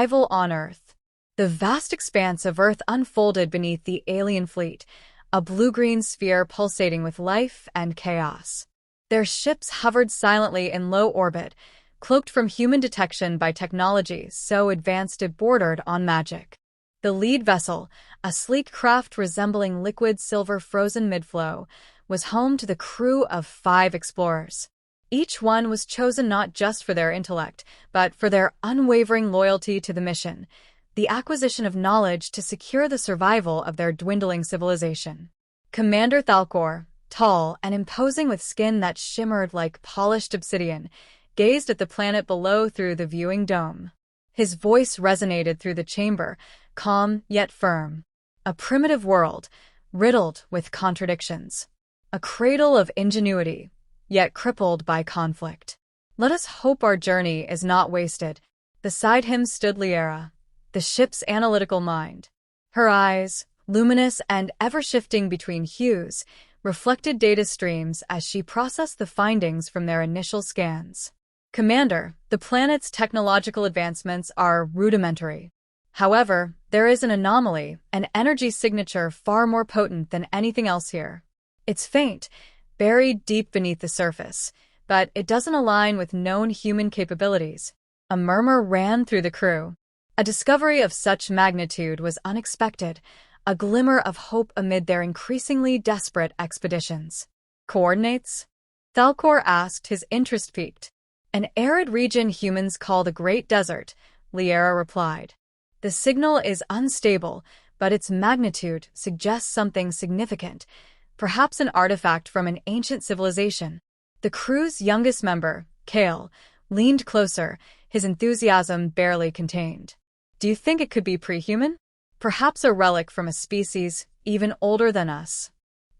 Arrival on Earth. The vast expanse of Earth unfolded beneath the alien fleet, a blue-green sphere pulsating with life and chaos. Their ships hovered silently in low orbit, cloaked from human detection by technology so advanced it bordered on magic. The lead vessel, a sleek craft resembling liquid silver frozen mid-flow, was home to the crew of 5 explorers. Each one was chosen not just for their intellect, but for their unwavering loyalty to the mission, the acquisition of knowledge to secure the survival of their dwindling civilization. Commander Thalcor, tall and imposing with skin that shimmered like polished obsidian, gazed at the planet below through the viewing dome. His voice resonated through the chamber, calm yet firm. A primitive world, riddled with contradictions. A cradle of ingenuity, yet crippled by conflict. Let us hope our journey is not wasted. Beside him stood Liera, the ship's analytical mind. Her eyes, luminous and ever-shifting between hues, reflected data streams as she processed the findings from their initial scans. Commander, the planet's technological advancements are rudimentary. However, there is an anomaly, an energy signature far more potent than anything else here. It's faint, buried deep beneath the surface, but it doesn't align with known human capabilities. A murmur ran through the crew. A discovery of such magnitude was unexpected, a glimmer of hope amid their increasingly desperate expeditions. Coordinates? Thalcor asked, his interest piqued. An arid region humans call the Great Desert, Liera replied. The signal is unstable, but its magnitude suggests something significant, perhaps an artifact from an ancient civilization. The crew's youngest member, Kale, leaned closer, his enthusiasm barely contained. Do you think it could be pre-human? Perhaps a relic from a species even older than us.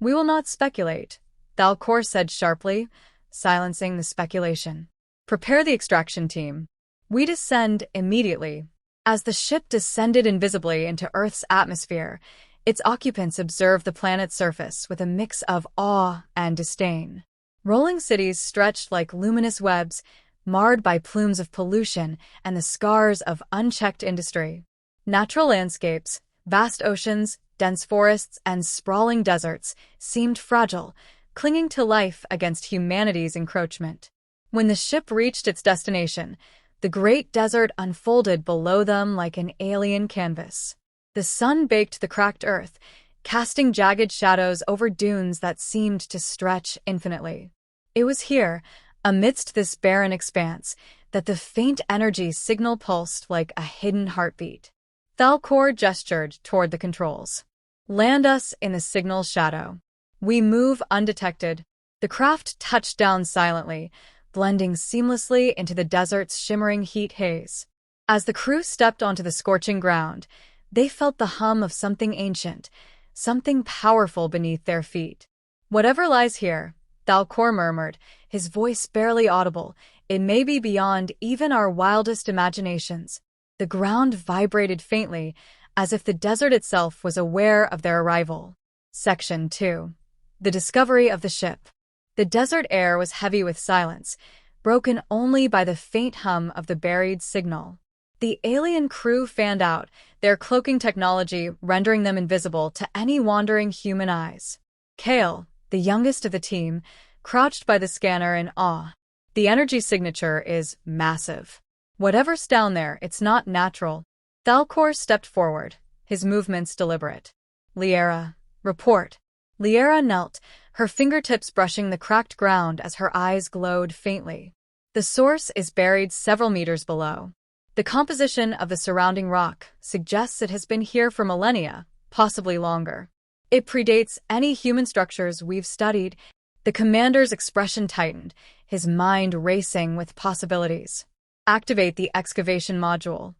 We will not speculate, Thalcor said sharply, silencing the speculation. Prepare the extraction team. We descend immediately. As the ship descended invisibly into Earth's atmosphere, its occupants observed the planet's surface with a mix of awe and disdain. Rolling cities stretched like luminous webs, marred by plumes of pollution and the scars of unchecked industry. Natural landscapes, vast oceans, dense forests, and sprawling deserts seemed fragile, clinging to life against humanity's encroachment. When the ship reached its destination, the great desert unfolded below them like an alien canvas. The sun baked the cracked earth, casting jagged shadows over dunes that seemed to stretch infinitely. It was here, amidst this barren expanse, that the faint energy signal pulsed like a hidden heartbeat. Thalcor gestured toward the controls. Land us in the signal's shadow. We move undetected. The craft touched down silently, blending seamlessly into the desert's shimmering heat haze. As the crew stepped onto the scorching ground, they felt the hum of something ancient, something powerful beneath their feet. Whatever lies here, Thalcor murmured, his voice barely audible, it may be beyond even our wildest imaginations. The ground vibrated faintly, as if the desert itself was aware of their arrival. Section 2. The discovery of the ship. The desert air was heavy with silence, broken only by the faint hum of the buried signal. The alien crew fanned out, their cloaking technology rendering them invisible to any wandering human eyes. Kale, the youngest of the team, crouched by the scanner in awe. The energy signature is massive. Whatever's down there, it's not natural. Thalcor stepped forward, his movements deliberate. Liera, report. Liera knelt, her fingertips brushing the cracked ground as her eyes glowed faintly. The source is buried several meters below. The composition of the surrounding rock suggests it has been here for millennia, possibly longer. It predates any human structures we've studied. The commander's expression tightened, his mind racing with possibilities. Activate the excavation module.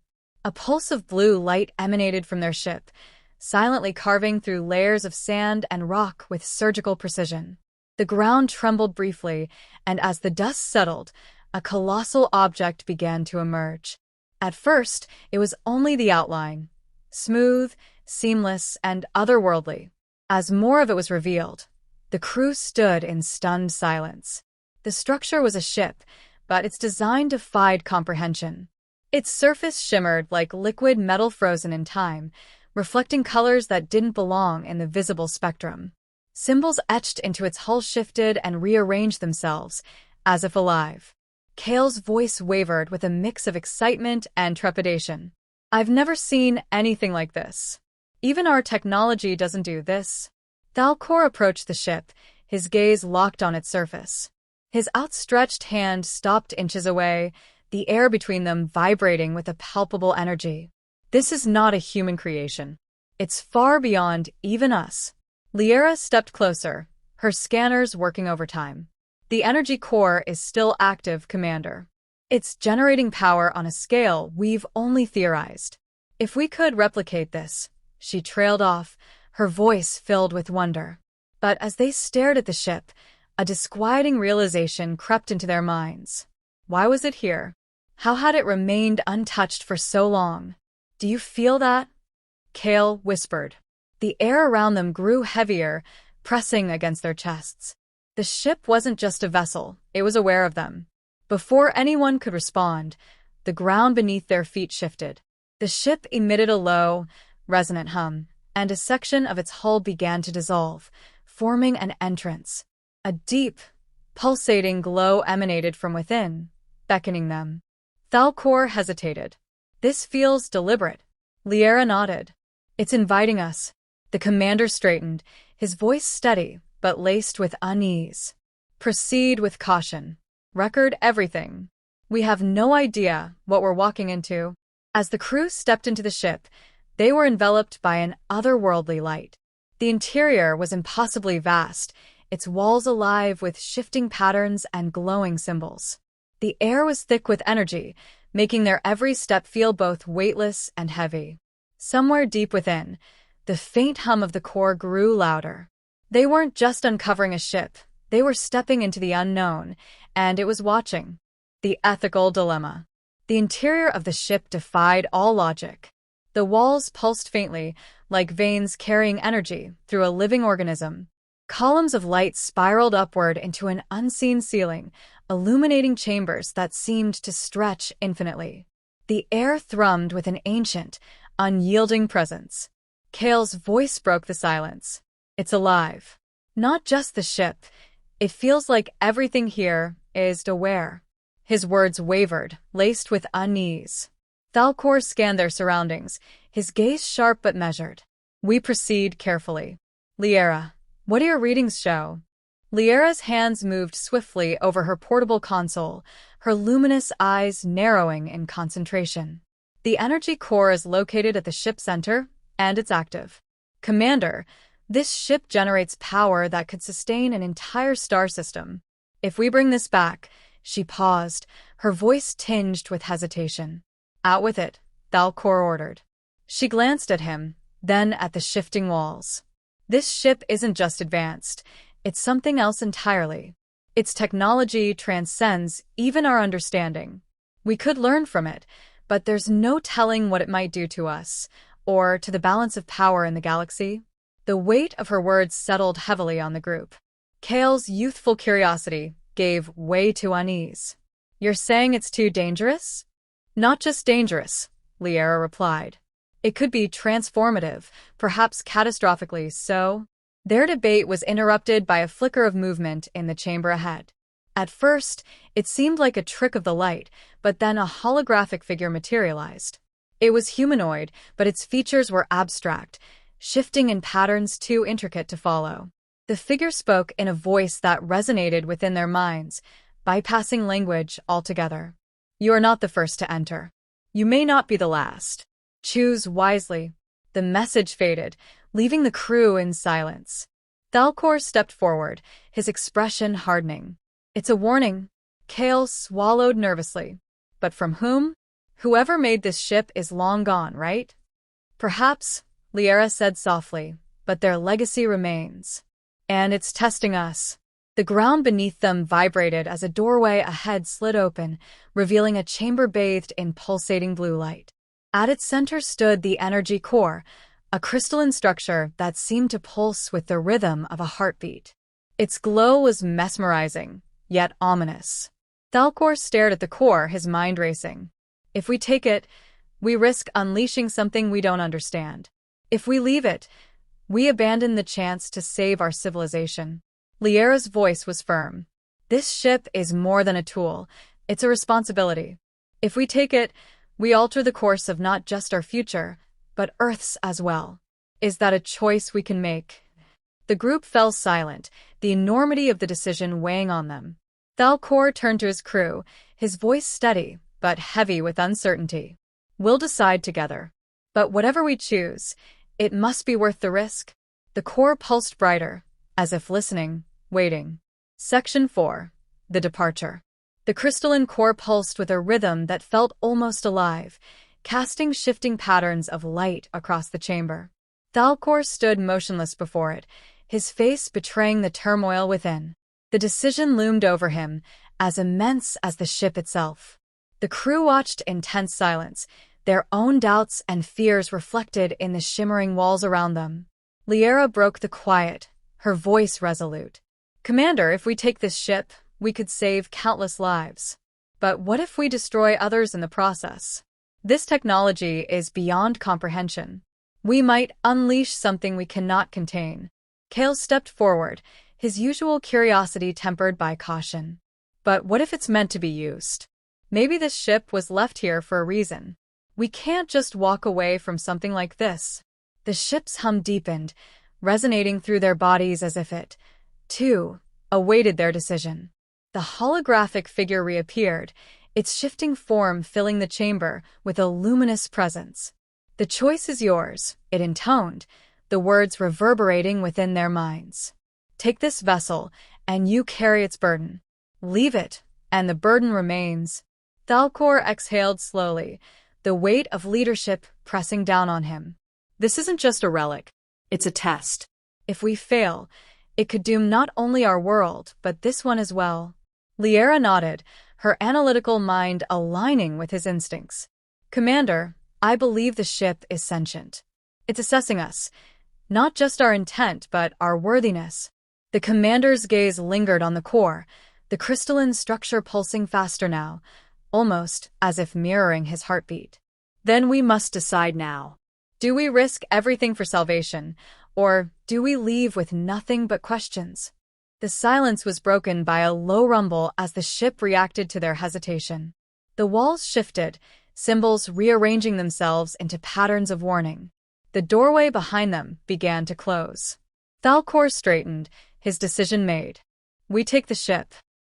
A pulse of blue light emanated from their ship, silently carving through layers of sand and rock with surgical precision. The ground trembled briefly, and as the dust settled, a colossal object began to emerge. At first, it was only the outline, smooth, seamless, and otherworldly. As more of it was revealed, the crew stood in stunned silence. The structure was a ship, but its design defied comprehension. Its surface shimmered like liquid metal frozen in time, reflecting colors that didn't belong in the visible spectrum. Symbols etched into its hull shifted and rearranged themselves, as if alive. Kale's voice wavered with a mix of excitement and trepidation. I've never seen anything like this. Even our technology doesn't do this. Thalcor approached the ship, his gaze locked on its surface. His outstretched hand stopped inches away, the air between them vibrating with a palpable energy. This is not a human creation. It's far beyond even us. Liera stepped closer, her scanners working overtime. The energy core is still active, Commander. It's generating power on a scale we've only theorized. If we could replicate this, she trailed off, her voice filled with wonder. But as they stared at the ship, a disquieting realization crept into their minds. Why was it here? How had it remained untouched for so long? Do you feel that? Kale whispered. The air around them grew heavier, pressing against their chests. The ship wasn't just a vessel, it was aware of them. Before anyone could respond, the ground beneath their feet shifted. The ship emitted a low, resonant hum, and a section of its hull began to dissolve, forming an entrance. A deep, pulsating glow emanated from within, beckoning them. Thalcor hesitated. This feels deliberate. Liera nodded. It's inviting us. The commander straightened, his voice steady, but laced with unease. Proceed with caution. Record everything. We have no idea what we're walking into. As the crew stepped into the ship, they were enveloped by an otherworldly light. The interior was impossibly vast, its walls alive with shifting patterns and glowing symbols. The air was thick with energy, making their every step feel both weightless and heavy. Somewhere deep within, the faint hum of the core grew louder. They weren't just uncovering a ship, they were stepping into the unknown, and it was watching. The ethical dilemma. The interior of the ship defied all logic. The walls pulsed faintly, like veins carrying energy through a living organism. Columns of light spiraled upward into an unseen ceiling, illuminating chambers that seemed to stretch infinitely. The air thrummed with an ancient, unyielding presence. Kale's voice broke the silence. It's alive. Not just the ship. It feels like everything here is aware. His words wavered, laced with unease. Thalcor scanned their surroundings, his gaze sharp but measured. We proceed carefully. Liera, what do your readings show? Liera's hands moved swiftly over her portable console, her luminous eyes narrowing in concentration. The energy core is located at the ship's center, and it's active. Commander, this ship generates power that could sustain an entire star system. If we bring this back, she paused, her voice tinged with hesitation. Out with it, Thalcor ordered. She glanced at him, then at the shifting walls. This ship isn't just advanced, it's something else entirely. Its technology transcends even our understanding. We could learn from it, but there's no telling what it might do to us, or to the balance of power in the galaxy. The weight of her words settled heavily on the group. Kale's youthful curiosity gave way to unease. You're saying it's too dangerous? Not just dangerous, Liera replied. It could be transformative, perhaps catastrophically so. Their debate was interrupted by a flicker of movement in the chamber ahead. At first, it seemed like a trick of the light, but then a holographic figure materialized. It was humanoid, but its features were abstract, shifting in patterns too intricate to follow. The figure spoke in a voice that resonated within their minds, bypassing language altogether. You are not the first to enter. You may not be the last. Choose wisely. The message faded, leaving the crew in silence. Thalcor stepped forward, his expression hardening. It's a warning. Kale swallowed nervously. But from whom? Whoever made this ship is long gone, right? Perhaps, Liera said softly, but their legacy remains. And it's testing us. The ground beneath them vibrated as a doorway ahead slid open, revealing a chamber bathed in pulsating blue light. At its center stood the energy core, a crystalline structure that seemed to pulse with the rhythm of a heartbeat. Its glow was mesmerizing, yet ominous. Thalcor stared at the core, his mind racing. If we take it, we risk unleashing something we don't understand. If we leave it, we abandon the chance to save our civilization. Liera's voice was firm. This ship is more than a tool. It's a responsibility. If we take it, we alter the course of not just our future, but Earth's as well. Is that a choice we can make? The group fell silent, the enormity of the decision weighing on them. Thalcor turned to his crew, his voice steady, but heavy with uncertainty. We'll decide together. But whatever we choose, it must be worth the risk. The core pulsed brighter, as if listening, waiting. Section 4. The Departure. The crystalline core pulsed with a rhythm that felt almost alive, casting shifting patterns of light across the chamber. Thalcor stood motionless before it, his face betraying the turmoil within. The decision loomed over him, as immense as the ship itself. The crew watched in tense silence, their own doubts and fears reflected in the shimmering walls around them. Liera broke the quiet, her voice resolute. "Commander, if we take this ship, we could save countless lives. But what if we destroy others in the process? This technology is beyond comprehension. We might unleash something we cannot contain." Kale stepped forward, his usual curiosity tempered by caution. "But what if it's meant to be used? Maybe this ship was left here for a reason. We can't just walk away from something like this." The ship's hum deepened, resonating through their bodies as if it, too, awaited their decision. The holographic figure reappeared, its shifting form filling the chamber with a luminous presence. "The choice is yours," it intoned, the words reverberating within their minds. "Take this vessel, and you carry its burden. Leave it, and the burden remains." Thalcor exhaled slowly, the weight of leadership pressing down on him. "This isn't just a relic. It's a test. If we fail, it could doom not only our world, but this one as well." Liera nodded, her analytical mind aligning with his instincts. "Commander, I believe the ship is sentient. It's assessing us, not just our intent, but our worthiness." The commander's gaze lingered on the core, the crystalline structure pulsing faster now, almost as if mirroring his heartbeat. "Then we must decide now. Do we risk everything for salvation, or do we leave with nothing but questions?" The silence was broken by a low rumble as the ship reacted to their hesitation. The walls shifted, symbols rearranging themselves into patterns of warning. The doorway behind them began to close. Thalcor straightened, his decision made. "We take the ship,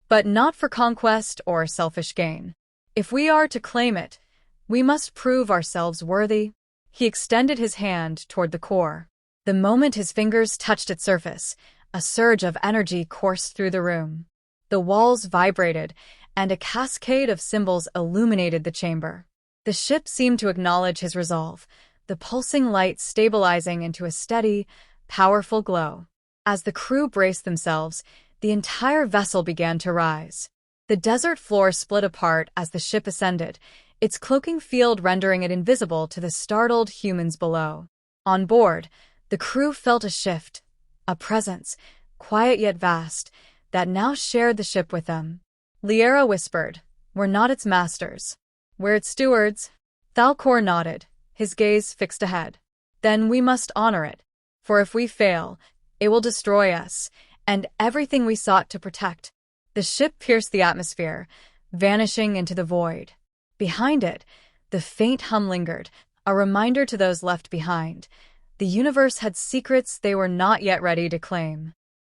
but not for conquest or selfish gain. If we are to claim it, we must prove ourselves worthy." He extended his hand toward the core. The moment his fingers touched its surface, a surge of energy coursed through the room. The walls vibrated, and a cascade of symbols illuminated the chamber. The ship seemed to acknowledge his resolve, the pulsing light stabilizing into a steady, powerful glow. As the crew braced themselves, the entire vessel began to rise. The desert floor split apart as the ship ascended, its cloaking field rendering it invisible to the startled humans below. On board, the crew felt a shift, a presence, quiet yet vast, that now shared the ship with them. Liera whispered, "We're not its masters. We're its stewards." Thalcor nodded, his gaze fixed ahead. "Then we must honor it. For if we fail, it will destroy us, and everything we sought to protect." The ship pierced the atmosphere, vanishing into the void. Behind it, the faint hum lingered, a reminder to those left behind. The universe had secrets they were not yet ready to claim.